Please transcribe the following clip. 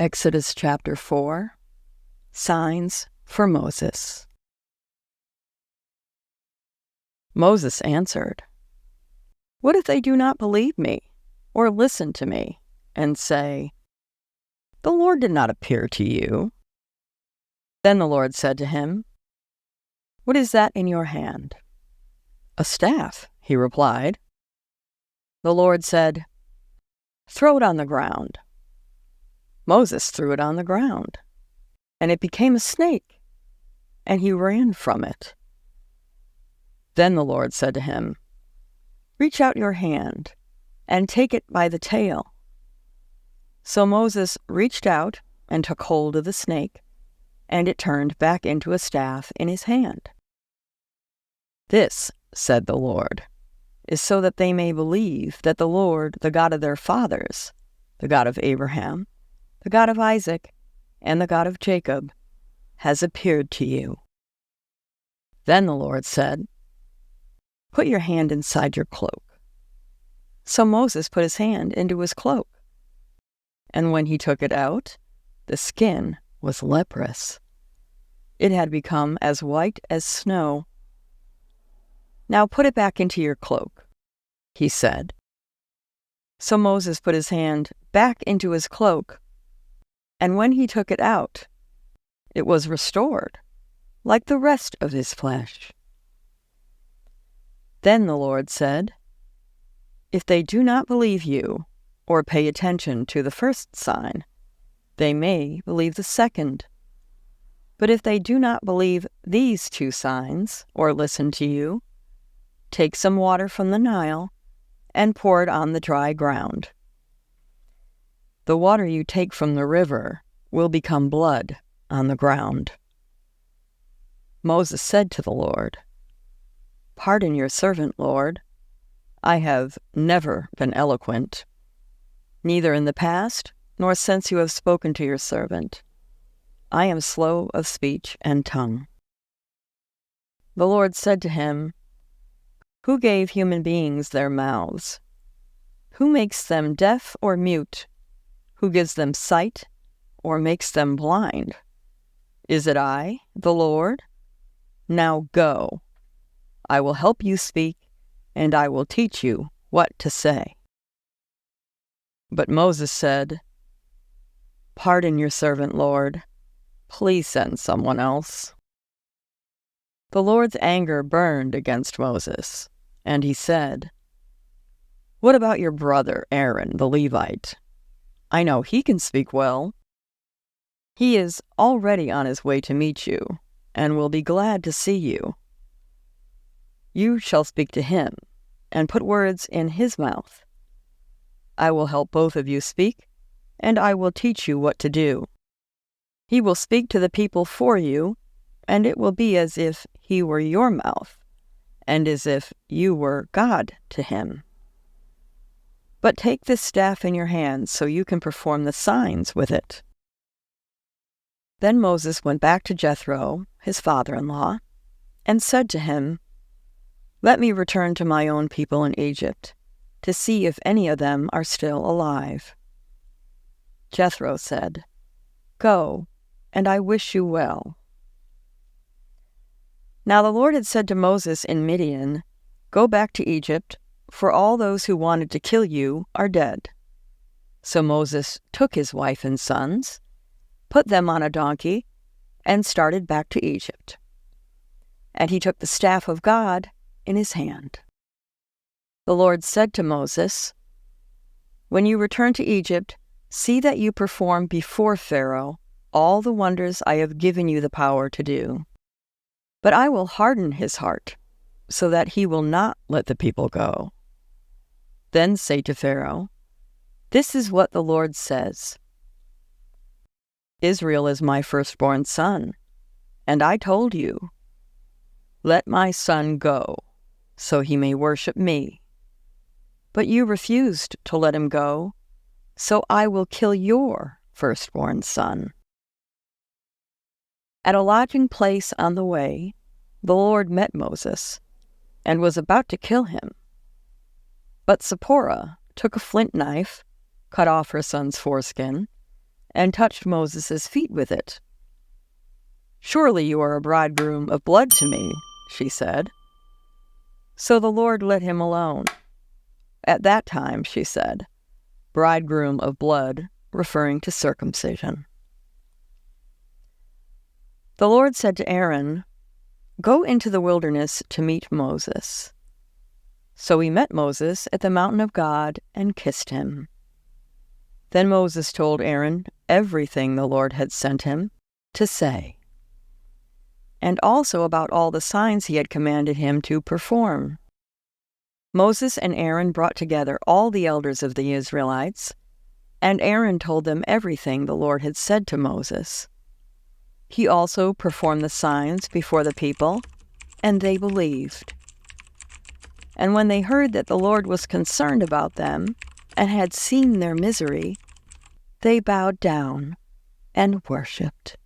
Exodus chapter 4, Signs for Moses. Moses answered, "What if they do not believe me or listen to me and say, 'The Lord did not appear to you'?" Then the Lord said to him, "What is that in your hand?" "A staff," he replied. The Lord said, "Throw it on the ground." Moses threw it on the ground, and it became a snake, and he ran from it. Then the Lord said to him, "Reach out your hand and take it by the tail." So Moses reached out and took hold of the snake, and it turned back into a staff in his hand. "This," said the Lord, "is so that they may believe that the Lord, the God of their fathers, the God of Abraham, the God of Isaac, and the God of Jacob, has appeared to you." Then the Lord said, "Put your hand inside your cloak." So Moses put his hand into his cloak, and when he took it out, the skin was leprous. It had become as white as snow. "Now put it back into your cloak," he said. So Moses put his hand back into his cloak, and when he took it out, it was restored, like the rest of his flesh. Then the Lord said, "If they do not believe you or pay attention to the first sign, they may believe the second. But if they do not believe these two signs or listen to you, take some water from the Nile and pour it on the dry ground. The water you take from the river will become blood on the ground." Moses said to the Lord, "Pardon your servant, Lord. I have never been eloquent, neither in the past nor since you have spoken to your servant. I am slow of speech and tongue." The Lord said to him, "Who gave human beings their mouths? Who makes them deaf or mute? Who gives them sight or makes them blind? Is it I, the Lord? Now go. I will help you speak, and I will teach you what to say." But Moses said, "Pardon your servant, Lord. Please send someone else." The Lord's anger burned against Moses, and he said, "What about your brother Aaron the Levite? I know he can speak well. He is already on his way to meet you, and will be glad to see you. You shall speak to him, and put words in his mouth. I will help both of you speak, and I will teach you what to do. He will speak to the people for you, and it will be as if he were your mouth, and as if you were God to him. But take this staff in your hands so you can perform the signs with it." Then Moses went back to Jethro, his father-in-law, and said to him, "Let me return to my own people in Egypt, to see if any of them are still alive." Jethro said, "Go, and I wish you well." Now the Lord had said to Moses in Midian, "Go back to Egypt, for all those who wanted to kill you are dead." So Moses took his wife and sons, put them on a donkey, and started back to Egypt. And he took the staff of God in his hand. The Lord said to Moses, "When you return to Egypt, see that you perform before Pharaoh all the wonders I have given you the power to do. But I will harden his heart, so that he will not let the people go. Then say to Pharaoh, 'This is what the Lord says. Israel is my firstborn son, and I told you, let my son go, so he may worship me. But you refused to let him go, so I will kill your firstborn son.'" At a lodging place on the way, the Lord met Moses, and was about to kill him. But Zipporah took a flint knife, cut off her son's foreskin, and touched Moses' feet with it. "Surely you are a bridegroom of blood to me," she said. So the Lord let him alone. At that time, she said, "bridegroom of blood," referring to circumcision. The Lord said to Aaron, "Go into the wilderness to meet Moses." So he met Moses at the mountain of God and kissed him. Then Moses told Aaron everything the Lord had sent him to say, and also about all the signs he had commanded him to perform. Moses and Aaron brought together all the elders of the Israelites, and Aaron told them everything the Lord had said to Moses. He also performed the signs before the people, and they believed. And when they heard that the Lord was concerned about them and had seen their misery, they bowed down and worshipped.